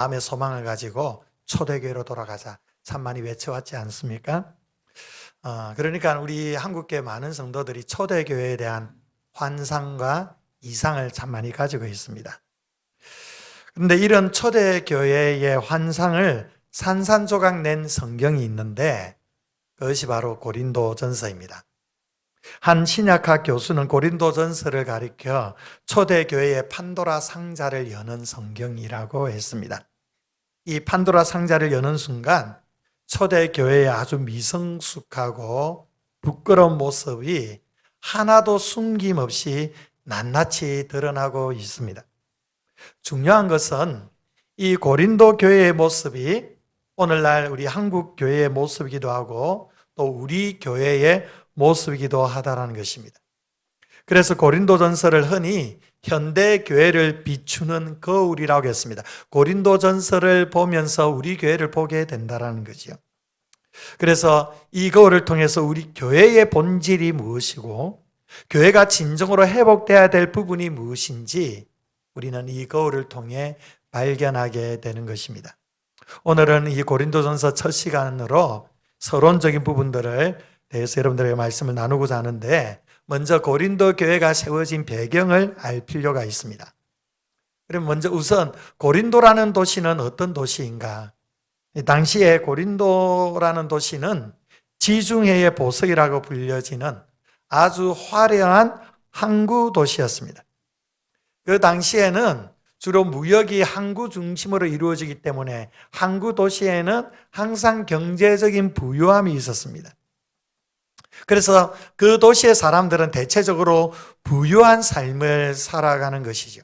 마음의 소망을 가지고 초대교회로 돌아가자 참 많이 외쳐왔지 않습니까? 그러니까 우리 한국교회 많은 성도들이 초대교회에 대한 환상과 이상을 참 많이 가지고 있습니다. 그런데 이런 초대교회의 환상을 산산조각 낸 성경이 있는데 그것이 바로 고린도전서입니다. 한 신약학 교수는 고린도전서를 가리켜 초대교회의 판도라 상자를 여는 성경이라고 했습니다. 이 판도라 상자를 여는 순간 초대교회의 아주 미성숙하고 부끄러운 모습이 하나도 숨김없이 낱낱이 드러나고 있습니다. 중요한 것은 이 고린도 교회의 모습이 오늘날 우리 한국 교회의 모습이기도 하고 또 우리 교회의 모습이기도 하다는 것입니다. 그래서 고린도전서를 흔히 현대 교회를 비추는 거울이라고 했습니다. 고린도전서를 보면서 우리 교회를 보게 된다는 거죠. 그래서 이 거울을 통해서 우리 교회의 본질이 무엇이고 교회가 진정으로 회복돼야 될 부분이 무엇인지 우리는 이 거울을 통해 발견하게 되는 것입니다. 오늘은 이 고린도전서 첫 시간으로 서론적인 부분들을 대해서 여러분들에게 말씀을 나누고자 하는데 먼저 고린도 교회가 세워진 배경을 알 필요가 있습니다. 그럼 먼저 우선 고린도라는 도시는 어떤 도시인가? 당시에 고린도라는 도시는 지중해의 보석이라고 불려지는 아주 화려한 항구 도시였습니다. 그 당시에는 주로 무역이 항구 중심으로 이루어지기 때문에 항구 도시에는 항상 경제적인 부유함이 있었습니다. 그래서 그 도시의 사람들은 대체적으로 부유한 삶을 살아가는 것이죠.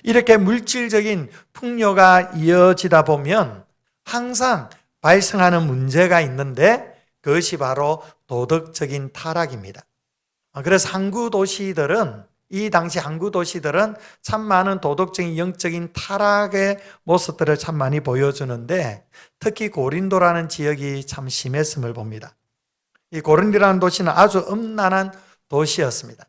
이렇게 물질적인 풍요가 이어지다 보면 항상 발생하는 문제가 있는데 그것이 바로 도덕적인 타락입니다. 그래서 항구 도시들은 이 당시 항구 도시들은 참 많은 도덕적인 영적인 타락의 모습들을 참 많이 보여주는데 특히 고린도라는 지역이 참 심했음을 봅니다. 이 고린도라는 도시는 아주 음란한 도시였습니다.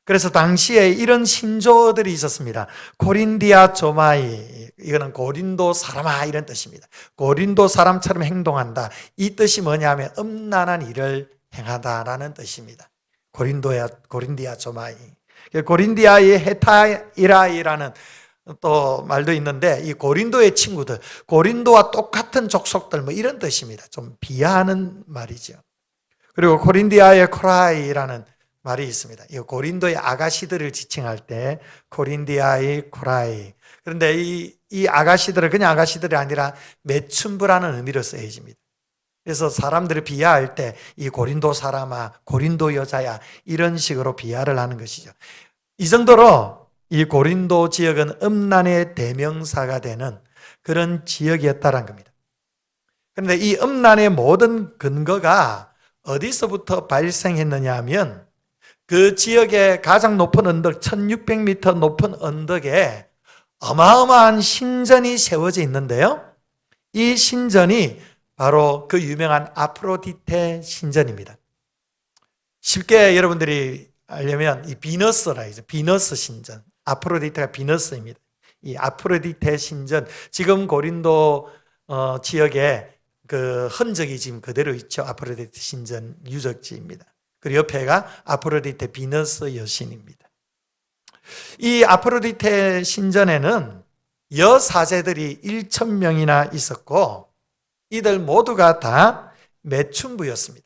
그래서 당시에 이런 신조어들이 있었습니다. 고린디아 조마이, 이거는 고린도 사람아 이런 뜻입니다. 고린도 사람처럼 행동한다. 이 뜻이 뭐냐면 음란한 일을 행하다라는 뜻입니다. 고린디아 조마이. 고린디아의 헤타이라이라는 또 말도 있는데 이 고린도의 친구들, 고린도와 똑같은 족속들 뭐 이런 뜻입니다. 좀 비하하는 말이죠. 그리고 고린디아의 코라이라는 말이 있습니다. 이 고린도의 아가씨들을 지칭할 때 고린디아의 코라이. 그런데 이 아가씨들은 그냥 아가씨들이 아니라 매춘부라는 의미로 쓰여집니다. 그래서 사람들을 비하할 때 이 고린도 사람아, 고린도 여자야 이런 식으로 비하를 하는 것이죠. 이 정도로 이 고린도 지역은 음란의 대명사가 되는 그런 지역이었다는 겁니다. 그런데 이 음란의 모든 근거가 어디서부터 발생했느냐 하면 그 지역의 가장 높은 언덕 1600m 높은 언덕에 어마어마한 신전이 세워져 있는데요. 이 신전이 바로 그 유명한 아프로디테 신전입니다. 쉽게 여러분들이 알려면 이 비너스라 이제 비너스 신전. 아프로디테가 비너스입니다. 이 아프로디테 신전 지금 고린도 지역에 그 흔적이 지금 그대로 있죠. 아프로디테 신전 유적지입니다. 그리고 옆에가 아프로디테 비너스 여신입니다. 이 아프로디테 신전에는 여사제들이 1,000명이나 있었고 이들 모두가 다 매춘부였습니다.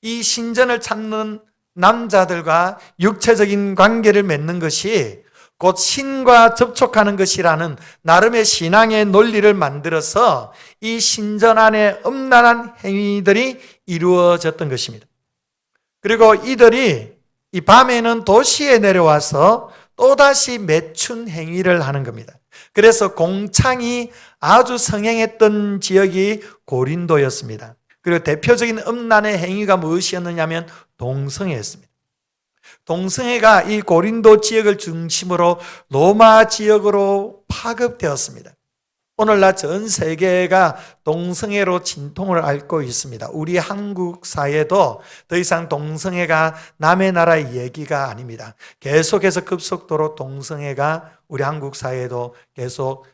이 신전을 찾는 남자들과 육체적인 관계를 맺는 것이 곧 신과 접촉하는 것이라는 나름의 신앙의 논리를 만들어서 이 신전 안에 음란한 행위들이 이루어졌던 것입니다. 그리고 이들이 이 밤에는 도시에 내려와서 또다시 매춘 행위를 하는 겁니다. 그래서 공창이 아주 성행했던 지역이 고린도였습니다. 그리고 대표적인 음란의 행위가 무엇이었느냐면 동성애였습니다. 동성애가 이 고린도 지역을 중심으로 로마 지역으로 파급되었습니다. 오늘날 전 세계가 동성애로 진통을 앓고 있습니다. 우리 한국 사회도 더 이상 동성애가 남의 나라의 얘기가 아닙니다. 계속해서 급속도로 동성애가 우리 한국 사회에도 계속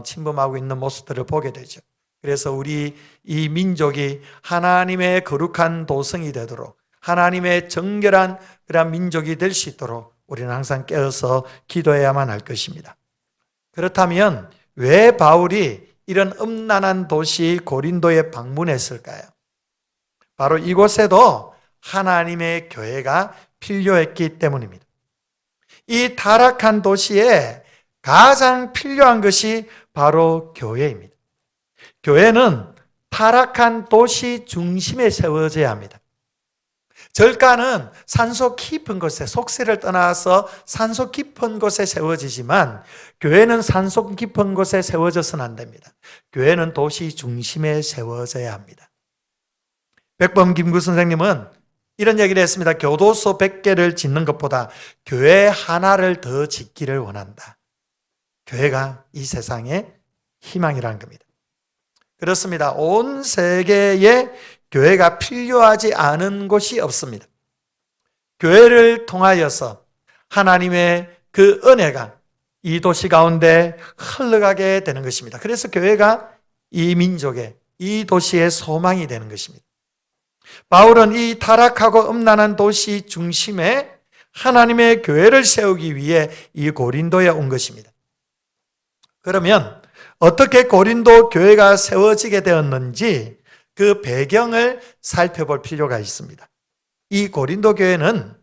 침범하고 있는 모습들을 보게 되죠. 그래서 우리 이 민족이 하나님의 거룩한 도성이 되도록, 하나님의 정결한 그런 민족이 될 수 있도록 우리는 항상 깨어서 기도해야만 할 것입니다. 그렇다면 왜 바울이 이런 음란한 도시 고린도에 방문했을까요? 바로 이곳에도 하나님의 교회가 필요했기 때문입니다. 이 타락한 도시에 가장 필요한 것이 바로 교회입니다. 교회는 타락한 도시 중심에 세워져야 합니다. 절간은 산소 깊은 곳에, 속세를 떠나서 산소 깊은 곳에 세워지지만 교회는 산소 깊은 곳에 세워져서는 안 됩니다. 교회는 도시 중심에 세워져야 합니다. 백범 김구 선생님은 이런 얘기를 했습니다. 교도소 100개를 짓는 것보다 교회 하나를 더 짓기를 원한다. 교회가 이 세상의 희망이라는 겁니다. 그렇습니다. 온 세계에 교회가 필요하지 않은 곳이 없습니다. 교회를 통하여서 하나님의 그 은혜가 이 도시 가운데 흘러가게 되는 것입니다. 그래서 교회가 이 민족의, 이 도시의 소망이 되는 것입니다. 바울은 이 타락하고 음란한 도시 중심에 하나님의 교회를 세우기 위해 이 고린도에 온 것입니다. 그러면 어떻게 고린도 교회가 세워지게 되었는지 그 배경을 살펴볼 필요가 있습니다. 이 고린도 교회는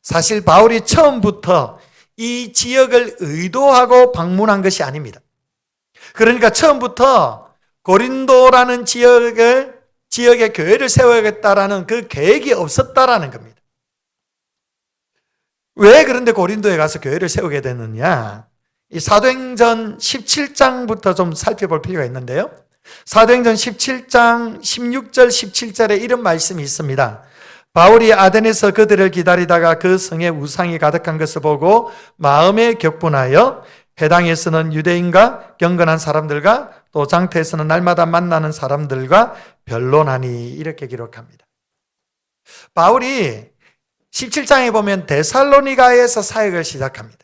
사실 바울이 처음부터 이 지역을 의도하고 방문한 것이 아닙니다. 그러니까 처음부터 고린도라는 지역에 교회를 세워야겠다라는 그 계획이 없었다라는 겁니다. 왜 그런데 고린도에 가서 교회를 세우게 됐느냐? 이 사도행전 17장부터 좀 살펴볼 필요가 있는데요. 사도행전 17장 16절 17절에 이런 말씀이 있습니다. 바울이 아덴에서 그들을 기다리다가 그 성에 우상이 가득한 것을 보고 마음에 격분하여 회당에서는 유대인과 경건한 사람들과 또 장터에서는 날마다 만나는 사람들과 변론하니, 이렇게 기록합니다. 바울이 17장에 보면 데살로니가에서 사역을 시작합니다.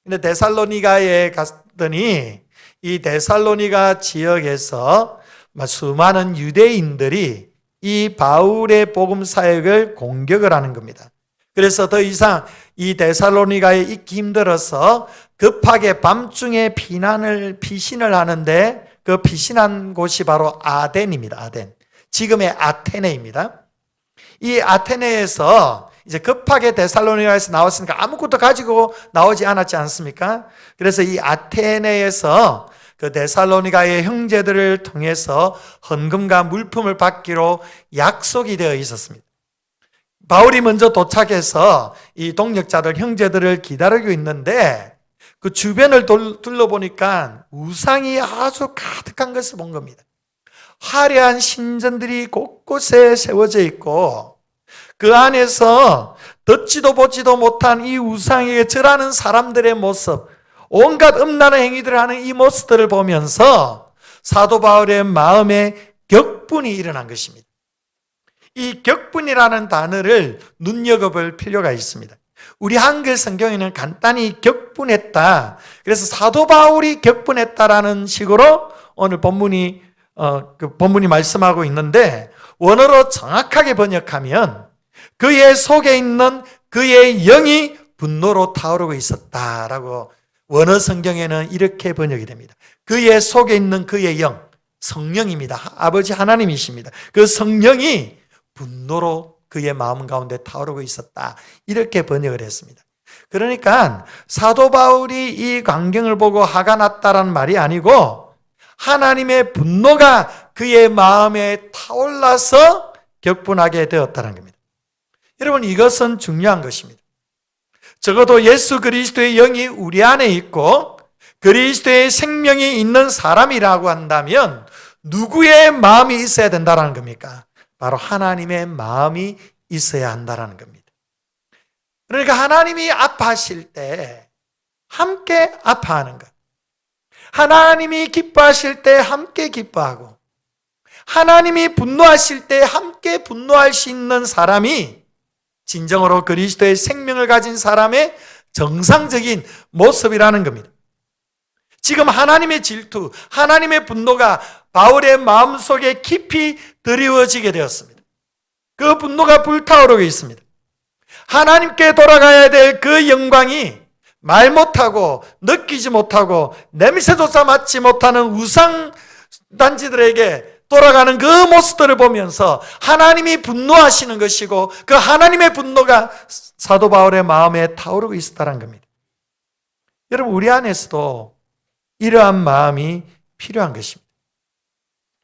근데 데살로니가에 갔더니 이 데살로니가 지역에서 수많은 유대인들이 이 바울의 복음 사역을 공격을 하는 겁니다. 그래서 더 이상 이 데살로니가에 있기 힘들어서 급하게 밤중에 피신을 하는데 그 피신한 곳이 바로 아덴입니다. 아덴. 지금의 아테네입니다. 이 아테네에서 이제 급하게 데살로니가에서 나왔으니까 아무것도 가지고 나오지 않았지 않습니까? 그래서 이 아테네에서 그 데살로니가의 형제들을 통해서 헌금과 물품을 받기로 약속이 되어 있었습니다. 바울이 먼저 도착해서 이 동역자들, 형제들을 기다리고 있는데 그 주변을 둘러보니까 우상이 아주 가득한 것을 본 겁니다. 화려한 신전들이 곳곳에 세워져 있고 그 안에서 듣지도 보지도 못한 이 우상에게 절하는 사람들의 모습, 온갖 음란한 행위들을 하는 이 모습들을 보면서 사도 바울의 마음에 격분이 일어난 것입니다. 이 격분이라는 단어를 눈여겨볼 필요가 있습니다. 우리 한글 성경에는 간단히 격분했다, 그래서 사도 바울이 격분했다라는 식으로 오늘 본문이 말씀하고 있는데, 원어로 정확하게 번역하면 그의 속에 있는 그의 영이 분노로 타오르고 있었다라고 원어 성경에는 이렇게 번역이 됩니다. 그의 속에 있는 그의 영, 성령입니다. 아버지 하나님이십니다. 그 성령이 분노로 그의 마음 가운데 타오르고 있었다, 이렇게 번역을 했습니다. 그러니까 사도 바울이 이 광경을 보고 화가 났다라는 말이 아니고 하나님의 분노가 그의 마음에 타올라서 격분하게 되었다는 겁니다. 여러분, 이것은 중요한 것입니다. 적어도 예수 그리스도의 영이 우리 안에 있고 그리스도의 생명이 있는 사람이라고 한다면 누구의 마음이 있어야 된다는 겁니까? 바로 하나님의 마음이 있어야 한다는 겁니다. 그러니까 하나님이 아파하실 때 함께 아파하는 것, 하나님이 기뻐하실 때 함께 기뻐하고, 하나님이 분노하실 때 함께 분노할 수 있는 사람이 진정으로 그리스도의 생명을 가진 사람의 정상적인 모습이라는 겁니다. 지금 하나님의 질투, 하나님의 분노가 바울의 마음속에 깊이 드리워지게 되었습니다. 그 분노가 불타오르고 있습니다. 하나님께 돌아가야 될 그 영광이 말 못하고 느끼지 못하고 냄새조차 맡지 못하는 우상단지들에게 돌아가는 그 모습들을 보면서 하나님이 분노하시는 것이고 그 하나님의 분노가 사도 바울의 마음에 타오르고 있었다는 겁니다. 여러분, 우리 안에서도 이러한 마음이 필요한 것입니다.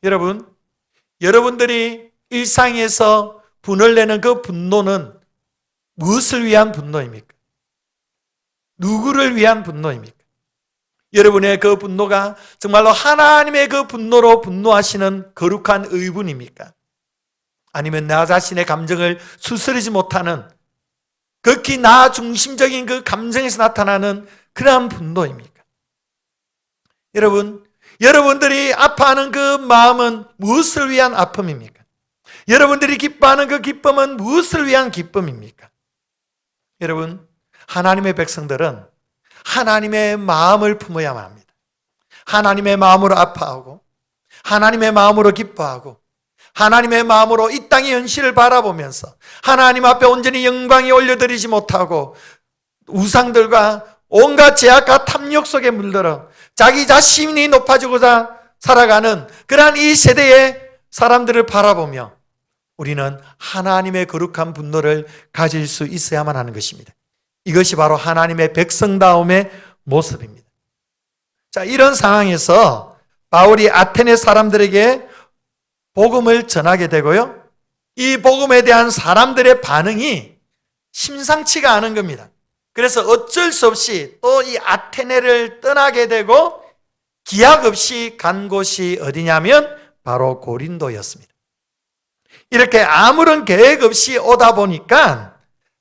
여러분, 여러분들이 일상에서 분을 내는 그 분노는 무엇을 위한 분노입니까? 누구를 위한 분노입니까? 여러분의 그 분노가 정말로 하나님의 그 분노로 분노하시는 거룩한 의분입니까? 아니면 나 자신의 감정을 추스르지 못하는 극히 나 중심적인 그 감정에서 나타나는 그러한 분노입니까? 여러분, 여러분들이 아파하는 그 마음은 무엇을 위한 아픔입니까? 여러분들이 기뻐하는 그 기쁨은 무엇을 위한 기쁨입니까? 여러분, 하나님의 백성들은 하나님의 마음을 품어야만 합니다. 하나님의 마음으로 아파하고 하나님의 마음으로 기뻐하고 하나님의 마음으로 이 땅의 현실을 바라보면서 하나님 앞에 온전히 영광이 올려드리지 못하고 우상들과 온갖 제약과 탐욕 속에 물들어 자기 자신이 높아지고자 살아가는 그러한 이 세대의 사람들을 바라보며 우리는 하나님의 거룩한 분노를 가질 수 있어야만 하는 것입니다. 이것이 바로 하나님의 백성다움의 모습입니다. 자, 이런 상황에서 바울이 아테네 사람들에게 복음을 전하게 되고요. 이 복음에 대한 사람들의 반응이 심상치가 않은 겁니다. 그래서 어쩔 수 없이 또 이 아테네를 떠나게 되고 기약 없이 간 곳이 어디냐면 바로 고린도였습니다. 이렇게 아무런 계획 없이 오다 보니까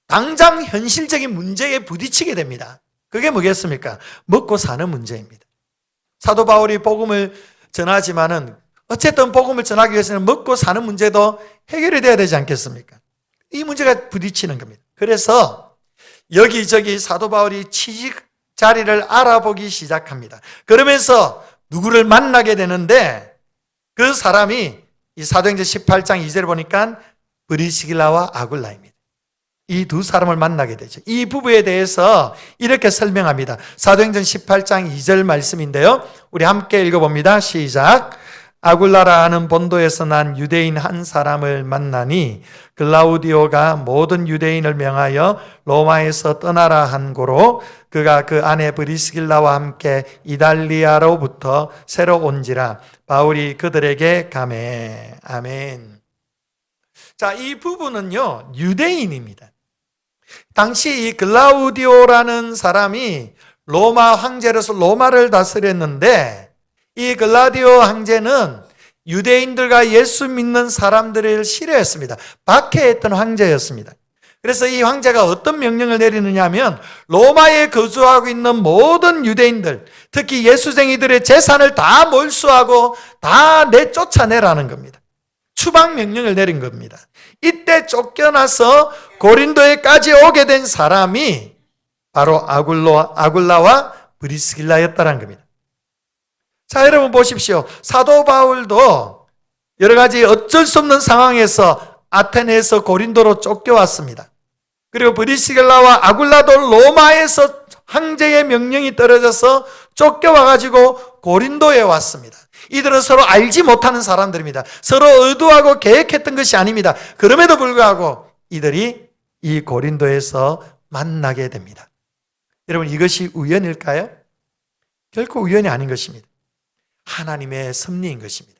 당장 현실적인 문제에 부딪히게 됩니다. 그게 뭐겠습니까? 먹고 사는 문제입니다. 사도 바울이 복음을 전하지만은 어쨌든 복음을 전하기 위해서는 먹고 사는 문제도 해결이 돼야 되지 않겠습니까? 이 문제가 부딪히는 겁니다. 그래서 여기저기 사도 바울이 취직 자리를 알아보기 시작합니다. 그러면서 누구를 만나게 되는데 그 사람이 이 사도행전 18장 2절을 보니까 브리스길라와 아굴라입니다. 이 두 사람을 만나게 되죠. 이 부부에 대해서 이렇게 설명합니다. 사도행전 18장 2절 말씀인데요. 우리 함께 읽어봅니다. 시작. 아굴라라 하는 본도에서 난 유대인 한 사람을 만나니 글라우디오가 모든 유대인을 명하여 로마에서 떠나라 한 고로 그가 그 아내 브리스길라와 함께 이달리아로부터 새로 온지라 바울이 그들에게 가매. 아멘. 자, 이 부부는요 유대인입니다. 당시 이 글라우디오라는 사람이 로마 황제로서 로마를 다스렸는데 이 글라우디오 황제는 유대인들과 예수 믿는 사람들을 싫어했습니다. 박해했던 황제였습니다. 그래서 이 황제가 어떤 명령을 내리느냐 하면 로마에 거주하고 있는 모든 유대인들, 특히 예수쟁이들의 재산을 다 몰수하고 다 내쫓아내라는 겁니다. 추방 명령을 내린 겁니다. 이때 쫓겨나서 고린도에까지 오게 된 사람이 바로 아굴라와 브리스길라였다는 겁니다. 자, 여러분 보십시오. 사도 바울도 여러 가지 어쩔 수 없는 상황에서 아테네에서 고린도로 쫓겨왔습니다. 그리고 브리스길라와 아굴라도 로마에서 황제의 명령이 떨어져서 쫓겨와가지고 고린도에 왔습니다. 이들은 서로 알지 못하는 사람들입니다. 서로 의도하고 계획했던 것이 아닙니다. 그럼에도 불구하고 이들이 이 고린도에서 만나게 됩니다. 여러분, 이것이 우연일까요? 결코 우연이 아닌 것입니다. 하나님의 섭리인 것입니다.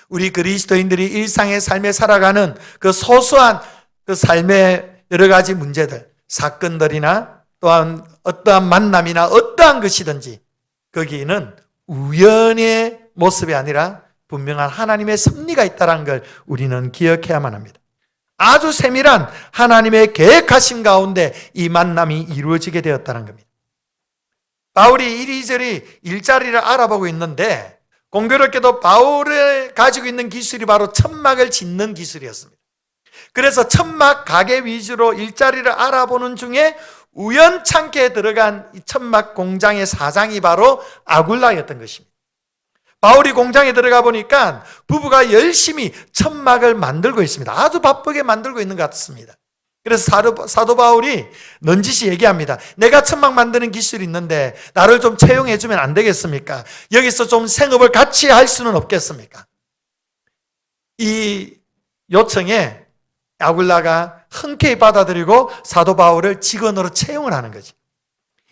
우리 그리스도인들이 일상의 삶에 살아가는 그 소소한 그 삶의 여러 가지 문제들, 사건들이나 또한 어떠한 만남이나 어떠한 것이든지 거기에는 우연의 모습이 아니라 분명한 하나님의 섭리가 있다는 걸 우리는 기억해야만 합니다. 아주 세밀한 하나님의 계획하신 가운데 이 만남이 이루어지게 되었다는 겁니다. 바울이 이리저리 일자리를 알아보고 있는데 공교롭게도 바울이 가지고 있는 기술이 바로 천막을 짓는 기술이었습니다. 그래서 천막 가게 위주로 일자리를 알아보는 중에 우연찮게 들어간 이 천막 공장의 사장이 바로 아굴라였던 것입니다. 바울이 공장에 들어가 보니까 부부가 열심히 천막을 만들고 있습니다. 아주 바쁘게 만들고 있는 것 같습니다. 그래서 사도 바울이 넌지시 얘기합니다. 내가 천막 만드는 기술이 있는데 나를 좀 채용해 주면 안 되겠습니까? 여기서 좀 생업을 같이 할 수는 없겠습니까? 이 요청에 아굴라가 흔쾌히 받아들이고 사도 바울을 직원으로 채용을 하는 거지.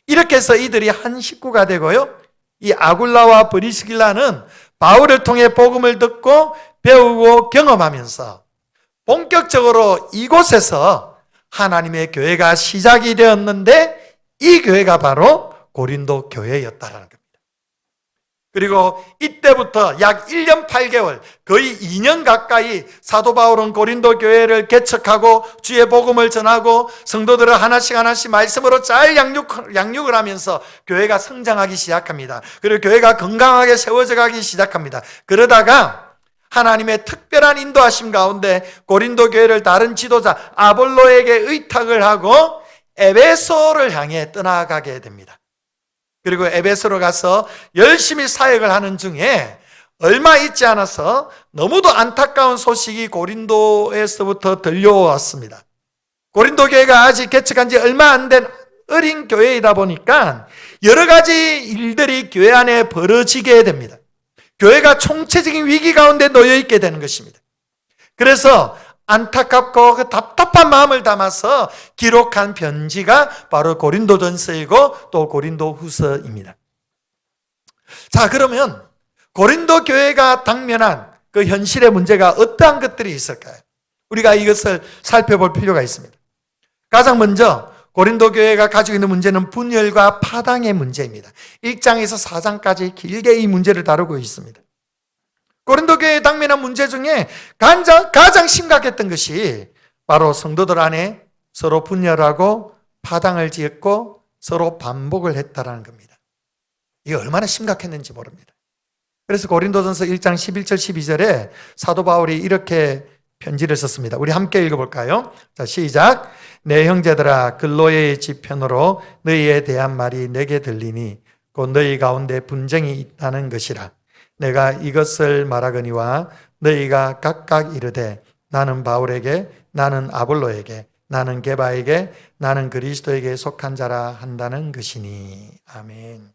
이렇게 해서 이들이 한 식구가 되고요. 이 아굴라와 브리스길라는 바울을 통해 복음을 듣고 배우고 경험하면서 본격적으로 이곳에서 하나님의 교회가 시작이 되었는데 이 교회가 바로 고린도 교회였다라는 겁니다. 그리고 이때부터 약 1년 8개월, 거의 2년 가까이 사도 바울은 고린도 교회를 개척하고 주의 복음을 전하고 성도들을 하나씩 말씀으로 잘 양육을 하면서 교회가 성장하기 시작합니다. 그리고 교회가 건강하게 세워져 가기 시작합니다. 그러다가 하나님의 특별한 인도하심 가운데 고린도 교회를 다른 지도자 아볼로에게 의탁을 하고 에베소를 향해 떠나가게 됩니다. 그리고 에베소로 가서 열심히 사역을 하는 중에 얼마 있지 않아서 너무도 안타까운 소식이 고린도에서부터 들려왔습니다. 고린도 교회가 아직 개척한 지 얼마 안 된 어린 교회이다 보니까 여러 가지 일들이 교회 안에 벌어지게 됩니다. 교회가 총체적인 위기 가운데 놓여 있게 되는 것입니다. 그래서 안타깝고 그 답답한 마음을 담아서 기록한 편지가 바로 고린도전서이고 또 고린도후서입니다. 자, 그러면 고린도 교회가 당면한 그 현실의 문제가 어떠한 것들이 있을까요? 우리가 이것을 살펴볼 필요가 있습니다. 가장 먼저 고린도 교회가 가지고 있는 문제는 분열과 파당의 문제입니다. 1장에서 4장까지 길게 이 문제를 다루고 있습니다. 고린도 교회에 당면한 문제 중에 가장 심각했던 것이 바로 성도들 안에 서로 분열하고 파당을 지었고 서로 반복을 했다라는 겁니다. 이게 얼마나 심각했는지 모릅니다. 그래서 고린도전서 1장 11절 12절에 사도 바울이 이렇게 편지를 썼습니다. 우리 함께 읽어볼까요? 자, 시작. 내 형제들아, 글로의 지편으로 너희에 대한 말이 내게 들리니 곧 너희 가운데 분쟁이 있다는 것이라. 내가 이것을 말하거니와 너희가 각각 이르되 나는 바울에게, 나는 아볼로에게, 나는 게바에게, 나는 그리스도에게 속한 자라 한다는 것이니. 아멘.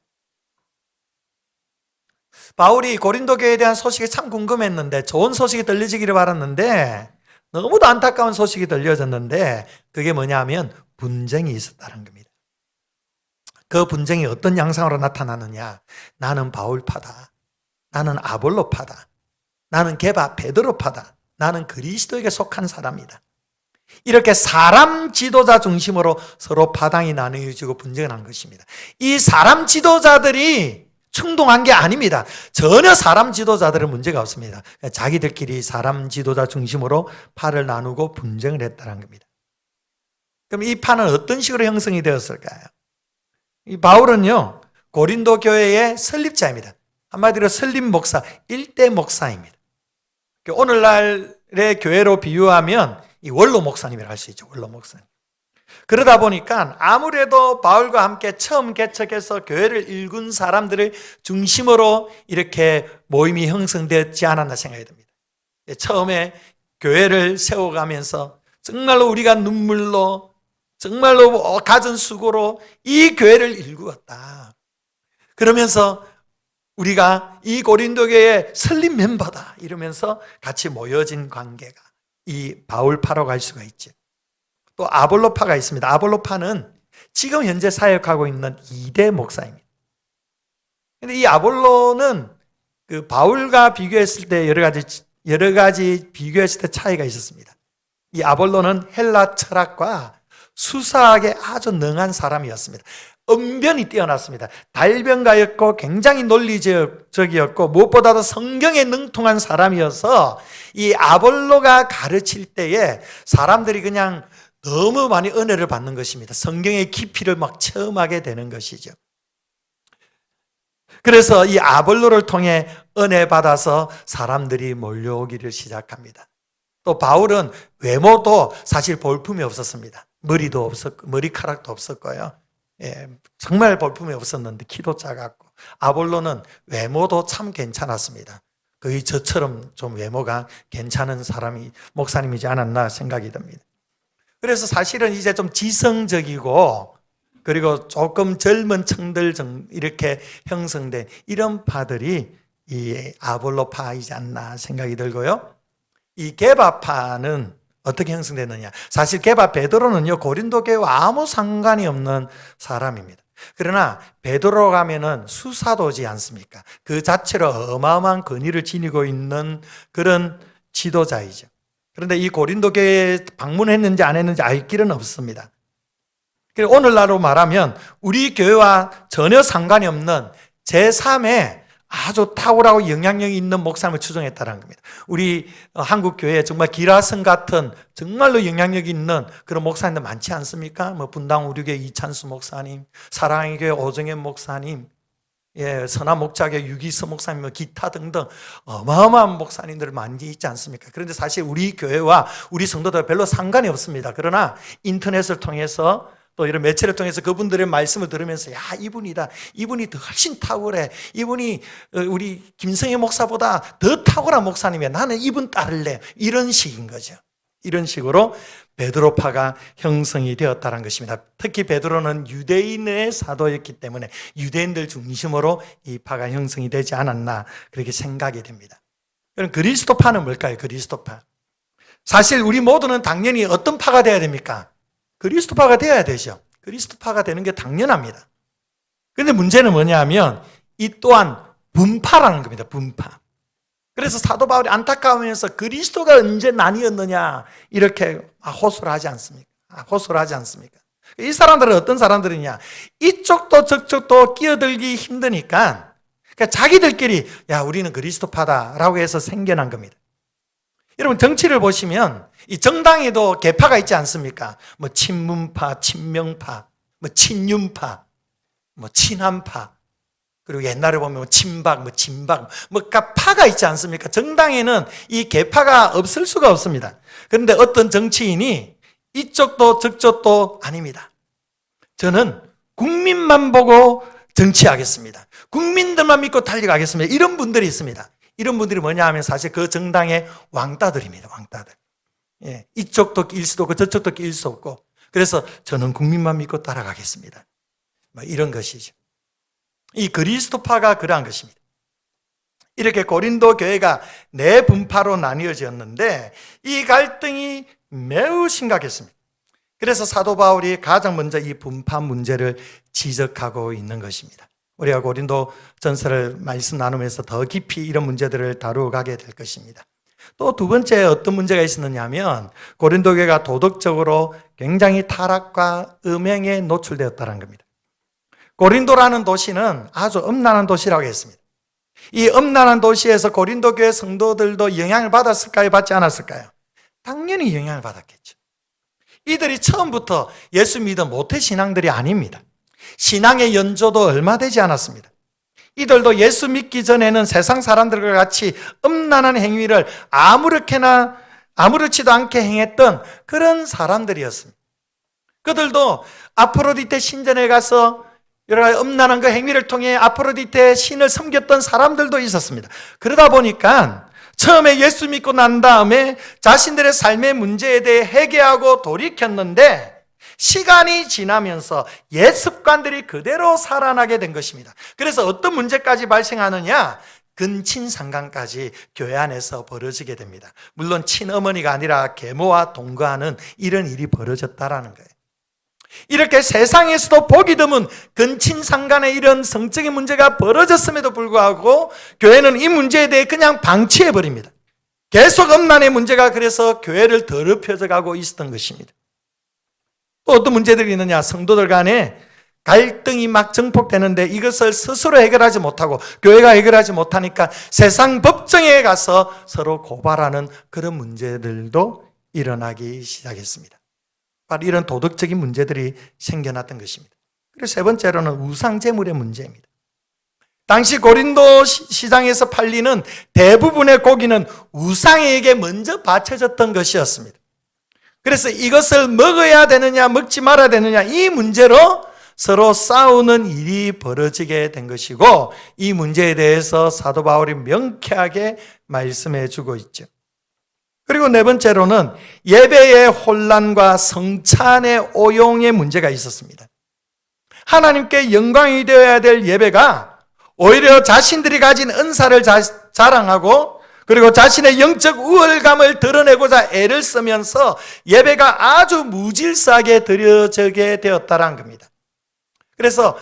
바울이 고린도 교회에 대한 소식이 참 궁금했는데, 좋은 소식이 들려지기를 바랐는데 너무도 안타까운 소식이 들려졌는데, 그게 뭐냐면 분쟁이 있었다는 겁니다. 그 분쟁이 어떤 양상으로 나타나느냐? 나는 바울파다, 나는 아볼로파다, 나는 게바 베드로파다, 나는 그리스도에게 속한 사람이다. 이렇게 사람 지도자 중심으로 서로 파당이 나뉘어지고 분쟁을 한 것입니다. 이 사람 지도자들이 충동한 게 아닙니다. 전혀 사람 지도자들은 문제가 없습니다. 자기들끼리 사람 지도자 중심으로 파를 나누고 분쟁을 했다는 겁니다. 그럼 이 파는 어떤 식으로 형성이 되었을까요? 이 바울은요, 고린도 교회의 설립자입니다. 한마디로 설립 목사, 일대 목사입니다. 오늘날의 교회로 비유하면 이 원로 목사님이라고 할 수 있죠. 원로 목사님. 그러다 보니까 아무래도 바울과 함께 처음 개척해서 교회를 일군 사람들을 중심으로 이렇게 모임이 형성되었지 않았나 생각이 듭니다. 처음에 교회를 세워가면서 정말로 우리가 눈물로, 정말로 갖은 수고로 이 교회를 일구었다. 그러면서 우리가 이 고린도 교회의 설립 멤버다 이러면서 같이 모여진 관계가 이 바울파로 갈 수가 있죠. 또 아볼로파가 있습니다. 아볼로파는 지금 현재 사역하고 있는 2대 목사입니다. 그런데 이 아볼로는 그 바울과 비교했을 때 여러 가지 비교했을 때 차이가 있었습니다. 이 아볼로는 헬라 철학과 수사학에 아주 능한 사람이었습니다. 언변이 뛰어났습니다. 달변가였고 굉장히 논리적이었고 무엇보다도 성경에 능통한 사람이어서 이 아볼로가 가르칠 때에 사람들이 그냥 너무 많이 은혜를 받는 것입니다. 성경의 깊이를 막 체험하게 되는 것이죠. 그래서 이 아볼로를 통해 은혜 받아서 사람들이 몰려오기를 시작합니다. 또 바울은 외모도 사실 볼품이 없었습니다. 머리도 없었고 머리카락도 없었고요. 예, 정말 볼품이 없었는데 키도 작았고, 아볼로는 외모도 참 괜찮았습니다. 거의 저처럼 좀 외모가 괜찮은 사람이 목사님이지 않았나 생각이 듭니다. 그래서 사실은 이제 좀 지성적이고 그리고 조금 젊은 층들 이렇게 형성된 이런 파들이 이 아볼로파이지 않나 생각이 들고요. 이 게바파는 어떻게 형성됐느냐? 사실 게바 베드로는요, 고린도 교회와 아무 상관이 없는 사람입니다. 그러나 베드로 가면은 수사도지 않습니까? 그 자체로 어마어마한 권위를 지니고 있는 그런 지도자이죠. 그런데 이 고린도 교회에 방문했는지 안 했는지 알 길은 없습니다. 그리고 오늘날로 말하면 우리 교회와 전혀 상관이 없는 제3의 아주 탁월하고 영향력이 있는 목사님을 추종했다는 겁니다. 우리 한국 교회에 정말 기라성 같은 정말로 영향력이 있는 그런 목사님들 많지 않습니까? 뭐 분당 우리교회 이찬수 목사님, 사랑의 교회 오정현 목사님, 예, 선한 목자교회 유기서 목사님, 뭐 기타 등등 어마어마한 목사님들 많이 있지 않습니까? 그런데 사실 우리 교회와 우리 성도들 별로 상관이 없습니다. 그러나 인터넷을 통해서 또 이런 매체를 통해서 그분들의 말씀을 들으면서 야, 이분이다. 이분이 더 훨씬 탁월해. 이분이 우리 김성애 목사보다 더 탁월한 목사님이야. 나는 이분 따를래. 이런 식인 거죠. 이런 식으로 베드로파가 형성이 되었다는 것입니다. 특히 베드로는 유대인의 사도였기 때문에 유대인들 중심으로 이 파가 형성이 되지 않았나 그렇게 생각이 됩니다. 그럼 그리스도파는 뭘까요? 그리스도파. 사실 우리 모두는 당연히 어떤 파가 되어야 됩니까? 그리스도파가 되어야 되죠. 그리스도파가 되는 게 당연합니다. 그런데 문제는 뭐냐면 이 또한 분파라는 겁니다. 분파. 그래서 사도 바울이 안타까우면서 그리스도가 언제 나뉘었느냐 이렇게 호소를 하지 않습니까? 호소를 하지 않습니까? 이 사람들은 어떤 사람들이냐? 이쪽도 저쪽도 끼어들기 힘드니까 그러니까 자기들끼리 야, 우리는 그리스도파다라고 해서 생겨난 겁니다. 여러분 정치를 보시면 이 정당에도 계파가 있지 않습니까? 뭐 친문파, 친명파, 뭐 친윤파, 뭐 친한파, 그리고 옛날에 보면 뭐 친박, 뭐 진박, 뭐 파가 있지 않습니까? 정당에는 이 계파가 없을 수가 없습니다. 그런데 어떤 정치인이 이쪽도 저쪽도 아닙니다. 저는 국민만 보고 정치하겠습니다. 국민들만 믿고 달려가겠습니다. 이런 분들이 있습니다. 이런 분들이 뭐냐 하면 사실 그 정당의 왕따들입니다. 왕따들. 예, 이쪽도 낄 수도 없고 저쪽도 낄 수 없고 그래서 저는 국민만 믿고 따라가겠습니다. 뭐 이런 것이죠. 이 그리스도파가 그러한 것입니다. 이렇게 고린도 교회가 네 분파로 나뉘어졌는데 이 갈등이 매우 심각했습니다. 그래서 사도 바울이 가장 먼저 이 분파 문제를 지적하고 있는 것입니다. 우리가 고린도 전서를 말씀 나누면서 더 깊이 이런 문제들을 다루어가게 될 것입니다. 또 두 번째 어떤 문제가 있었느냐 하면 고린도 교회가 도덕적으로 굉장히 타락과 음행에 노출되었다는 겁니다. 고린도라는 도시는 아주 음란한 도시라고 했습니다. 이 음란한 도시에서 고린도 교회 성도들도 영향을 받았을까요? 받지 않았을까요? 당연히 영향을 받았겠죠. 이들이 처음부터 예수 믿은 모태신앙들이 아닙니다. 신앙의 연조도 얼마 되지 않았습니다. 이들도 예수 믿기 전에는 세상 사람들과 같이 음란한 행위를 아무렇지도 않게 행했던 그런 사람들이었습니다. 그들도 아프로디테 신전에 가서 여러 가지 음란한 그 행위를 통해 아프로디테 신을 섬겼던 사람들도 있었습니다. 그러다 보니까 처음에 예수 믿고 난 다음에 자신들의 삶의 문제에 대해 회개하고 돌이켰는데 시간이 지나면서 옛 습관들이 그대로 살아나게 된 것입니다. 그래서 어떤 문제까지 발생하느냐? 근친상간까지 교회 안에서 벌어지게 됩니다. 물론 친어머니가 아니라 계모와 동거하는 이런 일이 벌어졌다라는 거예요. 이렇게 세상에서도 보기 드문 근친상간의 이런 성적인 문제가 벌어졌음에도 불구하고 교회는 이 문제에 대해 그냥 방치해버립니다. 계속 음란의 문제가 그래서 교회를 더럽혀져 가고 있었던 것입니다. 또 어떤 문제들이 있느냐? 성도들 간에 갈등이 막 증폭되는데 이것을 스스로 해결하지 못하고 교회가 해결하지 못하니까 세상 법정에 가서 서로 고발하는 그런 문제들도 일어나기 시작했습니다. 바로 이런 도덕적인 문제들이 생겨났던 것입니다. 그리고 세 번째로는 우상제물의 문제입니다. 당시 고린도 시장에서 팔리는 대부분의 고기는 우상에게 먼저 바쳐졌던 것이었습니다. 그래서 이것을 먹어야 되느냐 먹지 말아야 되느냐 이 문제로 서로 싸우는 일이 벌어지게 된 것이고, 이 문제에 대해서 사도 바울이 명쾌하게 말씀해 주고 있죠. 그리고 네 번째로는 예배의 혼란과 성찬의 오용의 문제가 있었습니다. 하나님께 영광이 되어야 될 예배가 오히려 자신들이 가진 은사를 자랑하고, 그리고 자신의 영적 우월감을 드러내고자 애를 쓰면서 예배가 아주 무질서하게 드려지게 되었다는 겁니다. 그래서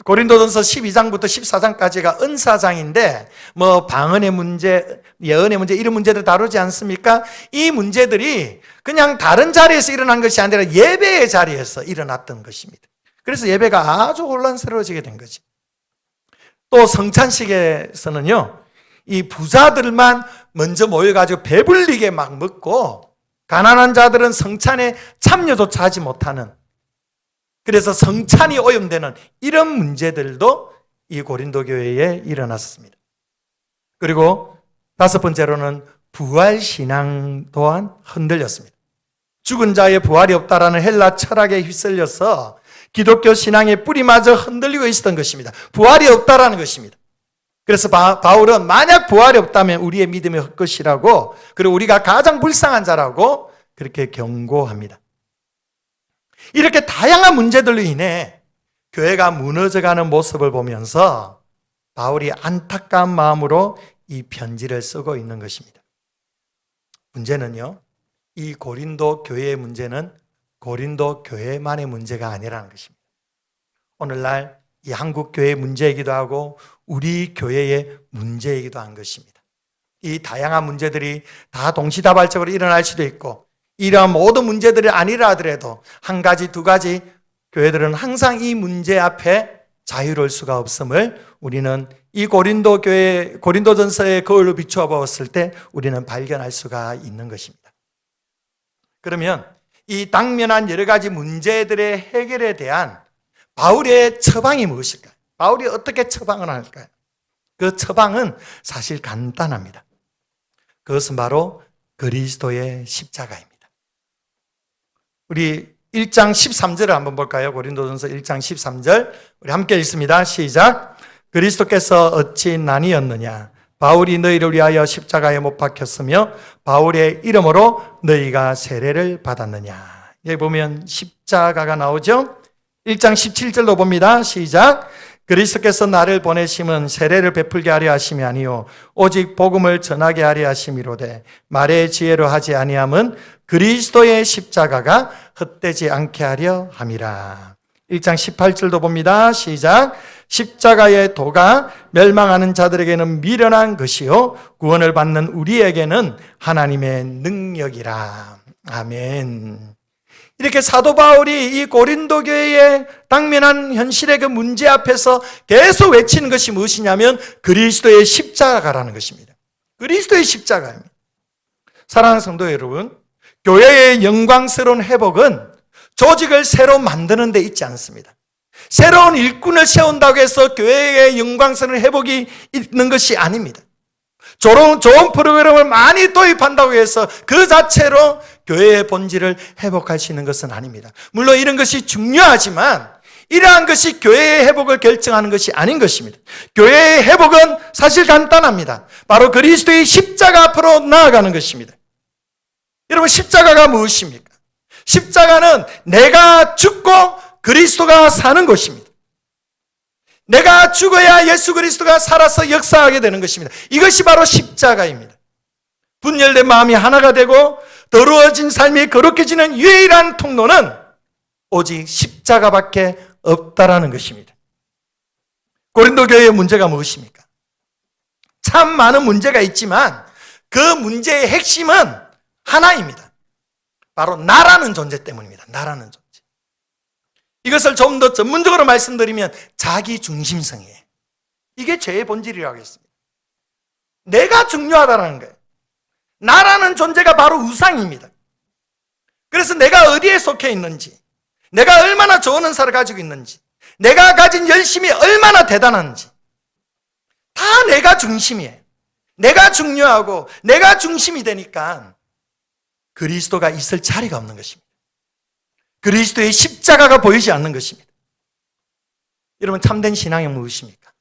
고린도전서 12장부터 14장까지가 은사장인데, 방언의 문제, 예언의 문제, 이런 문제들 다루지 않습니까? 이 문제들이 그냥 다른 자리에서 일어난 것이 아니라 예배의 자리에서 일어났던 것입니다. 그래서 예배가 아주 혼란스러워지게 된 거지. 또 성찬식에서는요, 이 부자들만 먼저 모여가지고 배불리게 막 먹고, 가난한 자들은 성찬에 참여조차 하지 못하는, 그래서 성찬이 오염되는 이런 문제들도 이 고린도 교회에 일어났습니다. 그리고 다섯 번째로는 부활신앙 또한 흔들렸습니다. 죽은 자의 부활이 없다라는 헬라 철학에 휩쓸려서 기독교 신앙의 뿌리마저 흔들리고 있었던 것입니다. 부활이 없다라는 것입니다. 그래서 바울은 만약 부활이 없다면 우리의 믿음이 헛것이라고, 그리고 우리가 가장 불쌍한 자라고 그렇게 경고합니다. 이렇게 다양한 문제들로 인해 교회가 무너져가는 모습을 보면서 바울이 안타까운 마음으로 이 편지를 쓰고 있는 것입니다. 문제는요, 이 고린도 교회의 문제는 고린도 교회만의 문제가 아니라는 것입니다. 오늘날 이 한국 교회의 문제이기도 하고 우리 교회의 문제이기도 한 것입니다. 이 다양한 문제들이 다 동시다발적으로 일어날 수도 있고, 이러한 모든 문제들이 아니라 하더라도 한 가지, 두 가지 교회들은 항상 이 문제 앞에 자유로울 수가 없음을 우리는 이 고린도 교회, 고린도전서의 거울로 비추어 보았을 때 우리는 발견할 수가 있는 것입니다. 그러면 이 당면한 여러 가지 문제들의 해결에 대한 바울의 처방이 무엇일까요? 바울이 어떻게 처방을 할까요? 그 처방은 사실 간단합니다. 그것은 바로 그리스도의 십자가입니다. 우리 1장 13절을 한번 볼까요? 고린도전서 1장 13절 우리 함께 읽습니다. 시작. 그리스도께서 어찌 난이었느냐? 바울이 너희를 위하여 십자가에 못 박혔으며 바울의 이름으로 너희가 세례를 받았느냐? 여기 보면 십자가가 나오죠? 1장 17절로 봅니다. 시작. 그리스도께서 나를 보내심은 세례를 베풀게 하려 하심이 아니요 오직 복음을 전하게 하려 하심이로되 말의 지혜로 하지 아니함은 그리스도의 십자가가 헛되지 않게 하려 함이라. 1장 18절도 봅니다. 시작. 십자가의 도가 멸망하는 자들에게는 미련한 것이요 구원을 받는 우리에게는 하나님의 능력이라. 아멘. 이렇게 사도 바울이 이 고린도 교회의 당면한 현실의 그 문제 앞에서 계속 외치는 것이 무엇이냐면 그리스도의 십자가라는 것입니다. 그리스도의 십자가입니다. 사랑하는 성도 여러분, 교회의 영광스러운 회복은 조직을 새로 만드는 데 있지 않습니다. 새로운 일꾼을 세운다고 해서 교회의 영광스러운 회복이 있는 것이 아닙니다. 좋은 프로그램을 많이 도입한다고 해서 그 자체로 교회의 본질을 회복할 수 있는 것은 아닙니다. 물론 이런 것이 중요하지만 이러한 것이 교회의 회복을 결정하는 것이 아닌 것입니다. 교회의 회복은 사실 간단합니다. 바로 그리스도의 십자가 앞으로 나아가는 것입니다. 여러분, 십자가가 무엇입니까? 십자가는 내가 죽고 그리스도가 사는 것입니다. 내가 죽어야 예수 그리스도가 살아서 역사하게 되는 것입니다. 이것이 바로 십자가입니다. 분열된 마음이 하나가 되고 더러워진 삶이 거룩해지는 유일한 통로는 오직 십자가밖에 없다라는 것입니다. 고린도 교회의 문제가 무엇입니까? 참 많은 문제가 있지만 그 문제의 핵심은 하나입니다. 바로 나라는 존재 때문입니다. 나라는 존재. 이것을 좀 더 전문적으로 말씀드리면 자기 중심성이에요. 이게 죄의 본질이라고 했습니다. 내가 중요하다는 거예요. 나라는 존재가 바로 우상입니다. 그래서 내가 어디에 속해 있는지, 내가 얼마나 좋은 은사를 가지고 있는지, 내가 가진 열심이 얼마나 대단한지 다 내가 중심이에요. 내가 중요하고 내가 중심이 되니까 그리스도가 있을 자리가 없는 것입니다. 그리스도의 십자가가 보이지 않는 것입니다. 여러분, 참된 신앙이 무엇입니까?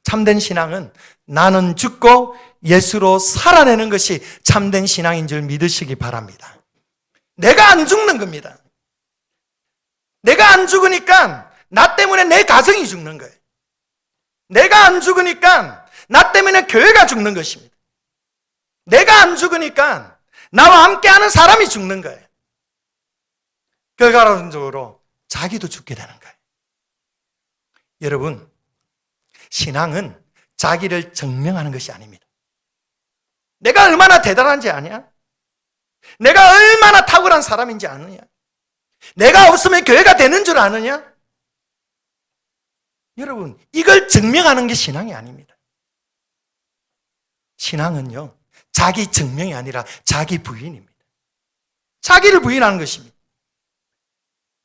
참된 신앙은 나는 죽고 예수로 살아내는 것이 참된 신앙인 줄 믿으시기 바랍니다. 내가 안 죽는 겁니다. 내가 안 죽으니까 나 때문에 내 가정이 죽는 거예요. 내가 안 죽으니까 나 때문에 교회가 죽는 것입니다. 내가 안 죽으니까 나와 함께하는 사람이 죽는 거예요. 결과론적으로 자기도 죽게 되는 거예요. 여러분, 신앙은 자기를 증명하는 것이 아닙니다. 내가 얼마나 대단한지 아냐? 내가 얼마나 탁월한 사람인지 아느냐? 내가 없으면 교회가 되는 줄 아느냐? 여러분, 이걸 증명하는 게 신앙이 아닙니다. 신앙은요, 자기 증명이 아니라 자기 부인입니다. 자기를 부인하는 것입니다.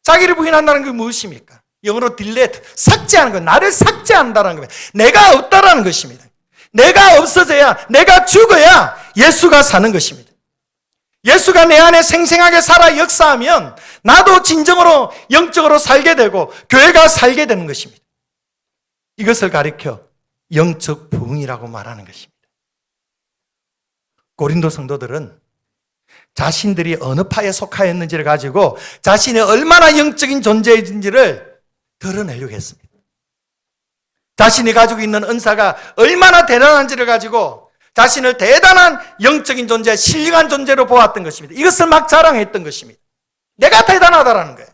자기를 부인한다는 게 무엇입니까? 영어로 delete, 삭제하는 것, 나를 삭제한다는 겁니다. 내가 없다라는 것입니다. 내가 없어져야, 내가 죽어야 예수가 사는 것입니다. 예수가 내 안에 생생하게 살아 역사하면 나도 진정으로 영적으로 살게 되고 교회가 살게 되는 것입니다. 이것을 가리켜 영적 부흥이라고 말하는 것입니다. 고린도 성도들은 자신들이 어느 파에 속하였는지를 가지고 자신이 얼마나 영적인 존재인지를 드러내려고 했습니다. 자신이 가지고 있는 은사가 얼마나 대단한지를 가지고 자신을 대단한 영적인 존재, 신령한 존재로 보았던 것입니다. 이것을 막 자랑했던 것입니다. 내가 대단하다라는 거예요.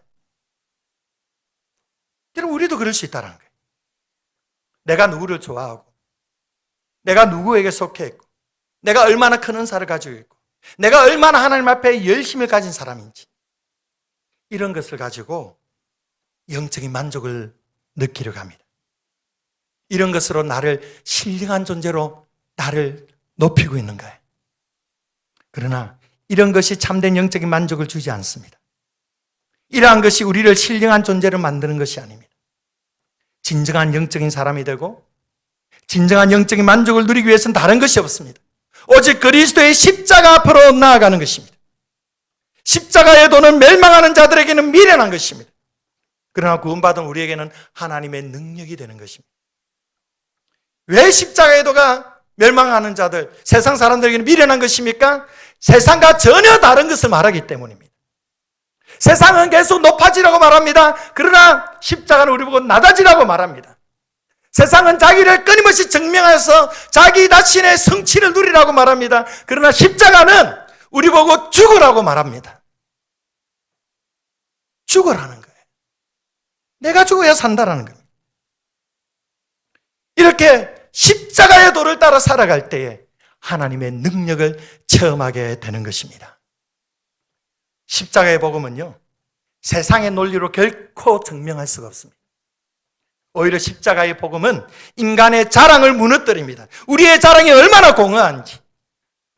여러분, 우리도 그럴 수 있다는 거예요. 내가 누구를 좋아하고, 내가 누구에게 속해 있고, 내가 얼마나 큰 은사를 가지고 있고, 내가 얼마나 하나님 앞에 열심을 가진 사람인지, 이런 것을 가지고 영적인 만족을 느끼려고 합니다. 이런 것으로 나를 신령한 존재로 나를 높이고 있는 거예요. 그러나 이런 것이 참된 영적인 만족을 주지 않습니다. 이러한 것이 우리를 신령한 존재로 만드는 것이 아닙니다. 진정한 영적인 사람이 되고 진정한 영적인 만족을 누리기 위해서는 다른 것이 없습니다. 오직 그리스도의 십자가 앞으로 나아가는 것입니다. 십자가의 도는 멸망하는 자들에게는 미련한 것입니다. 그러나 구원받은 우리에게는 하나님의 능력이 되는 것입니다. 왜 십자가의 도가 멸망하는 자들, 세상 사람들에게는 미련한 것입니까? 세상과 전혀 다른 것을 말하기 때문입니다. 세상은 계속 높아지라고 말합니다. 그러나 십자가는 우리 보고 낮아지라고 말합니다. 세상은 자기를 끊임없이 증명해서 자기 자신의 성취를 누리라고 말합니다. 그러나 십자가는 우리 보고 죽으라고 말합니다. 죽으라는 거예요. 내가 죽어야 산다라는 겁니다. 이렇게 십자가의 도를 따라 살아갈 때에 하나님의 능력을 체험하게 되는 것입니다. 십자가의 복음은요, 세상의 논리로 결코 증명할 수가 없습니다. 오히려 십자가의 복음은 인간의 자랑을 무너뜨립니다. 우리의 자랑이 얼마나 공허한지,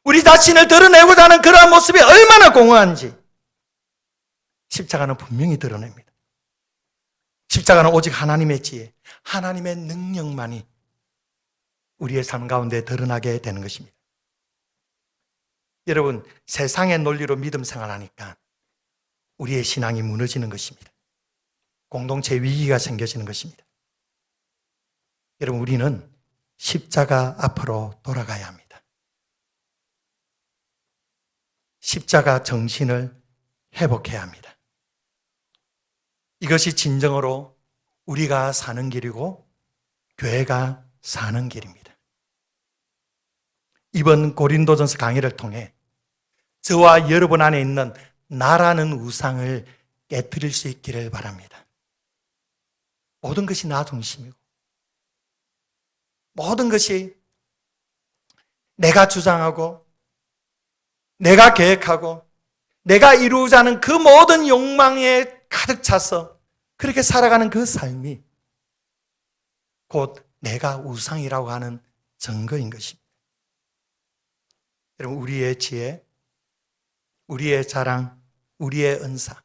우리 자신을 드러내고자 하는 그러한 모습이 얼마나 공허한지 십자가는 분명히 드러냅니다. 십자가는 오직 하나님의 지혜, 하나님의 능력만이 우리의 삶 가운데 드러나게 되는 것입니다. 여러분, 세상의 논리로 믿음 생활하니까 우리의 신앙이 무너지는 것입니다. 공동체 위기가 생겨지는 것입니다. 여러분, 우리는 십자가 앞으로 돌아가야 합니다. 십자가 정신을 회복해야 합니다. 이것이 진정으로 우리가 사는 길이고 교회가 사는 길입니다. 이번 고린도전서 강의를 통해 저와 여러분 안에 있는 나라는 우상을 깨뜨릴 수 있기를 바랍니다. 모든 것이 나 중심이고 모든 것이 내가 주장하고 내가 계획하고 내가 이루자는 그 모든 욕망에 가득 차서 그렇게 살아가는 그 삶이 곧 내가 우상이라고 하는 증거인 것입니다. 여러분, 우리의 지혜, 우리의 자랑, 우리의 은사,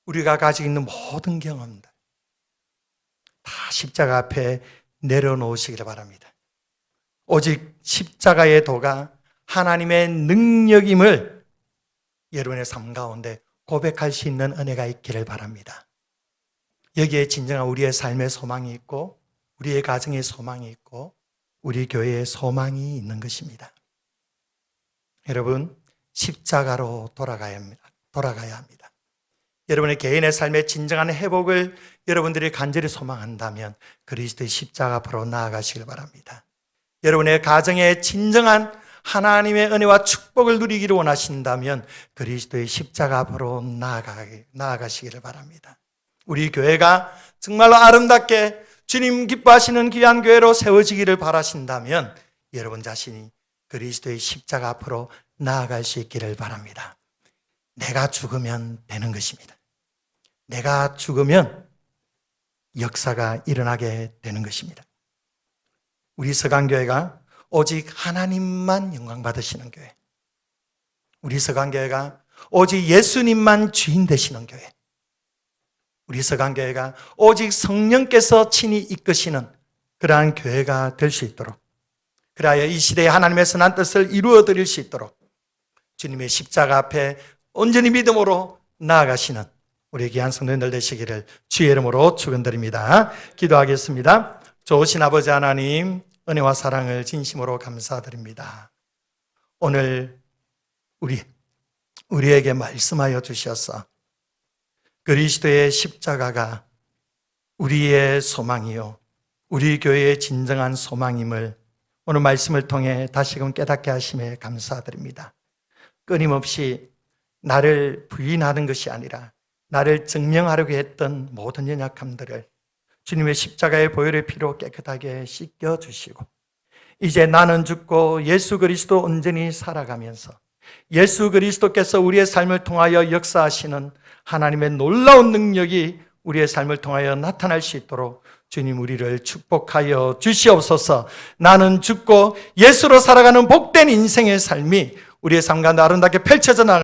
우리가 가지고 있는 모든 경험들 다 십자가 앞에 내려놓으시기를 바랍니다. 오직 십자가의 도가 하나님의 능력임을 여러분의 삶 가운데 고백할 수 있는 은혜가 있기를 바랍니다. 여기에 진정한 우리의 삶의 소망이 있고 우리의 가정의 소망이 있고 우리 교회의 소망이 있는 것입니다. 여러분, 십자가로 돌아가야 합니다. 여러분의 개인의 삶의 진정한 회복을 여러분들이 간절히 소망한다면 그리스도의 십자가 앞으로 나아가시길 바랍니다. 여러분의 가정에 진정한 하나님의 은혜와 축복을 누리기를 원하신다면 그리스도의 십자가 앞으로 나아가시기를 바랍니다. 우리 교회가 정말로 아름답게 주님 기뻐하시는 귀한 교회로 세워지기를 바라신다면 여러분 자신이 그리스도의 십자가 앞으로 나아갈 수 있기를 바랍니다. 내가 죽으면 되는 것입니다. 내가 죽으면 역사가 일어나게 되는 것입니다. 우리 서강교회가 오직 하나님만 영광 받으시는 교회, 우리 서강교회가 오직 예수님만 주인 되시는 교회, 우리 서강교회가 오직 성령께서 친히 이끄시는 그러한 교회가 될 수 있도록, 그리하여 이 시대에 하나님의 선한 뜻을 이루어 드릴 수 있도록 주님의 십자가 앞에 온전히 믿음으로 나아가시는 우리 귀한 성도님들 되시기를 주의 이름으로 축원드립니다. 기도하겠습니다. 좋으신 아버지 하나님, 은혜와 사랑을 진심으로 감사드립니다. 오늘 우리에게 말씀하여 주셔서 그리스도의 십자가가 우리의 소망이요, 우리 교회의 진정한 소망임을 오늘 말씀을 통해 다시금 깨닫게 하심에 감사드립니다. 끊임없이 나를 부인하는 것이 아니라 나를 증명하려고 했던 모든 연약함들을 주님의 십자가의 보혈의 피로 깨끗하게 씻겨주시고 이제 나는 죽고 예수 그리스도 온전히 살아가면서 예수 그리스도께서 우리의 삶을 통하여 역사하시는 하나님의 놀라운 능력이 우리의 삶을 통하여 나타날 수 있도록 주님 우리를 축복하여 주시옵소서. 나는 죽고 예수로 살아가는 복된 인생의 삶이 우리의 삶 가운데 아름답게 펼쳐져 나갈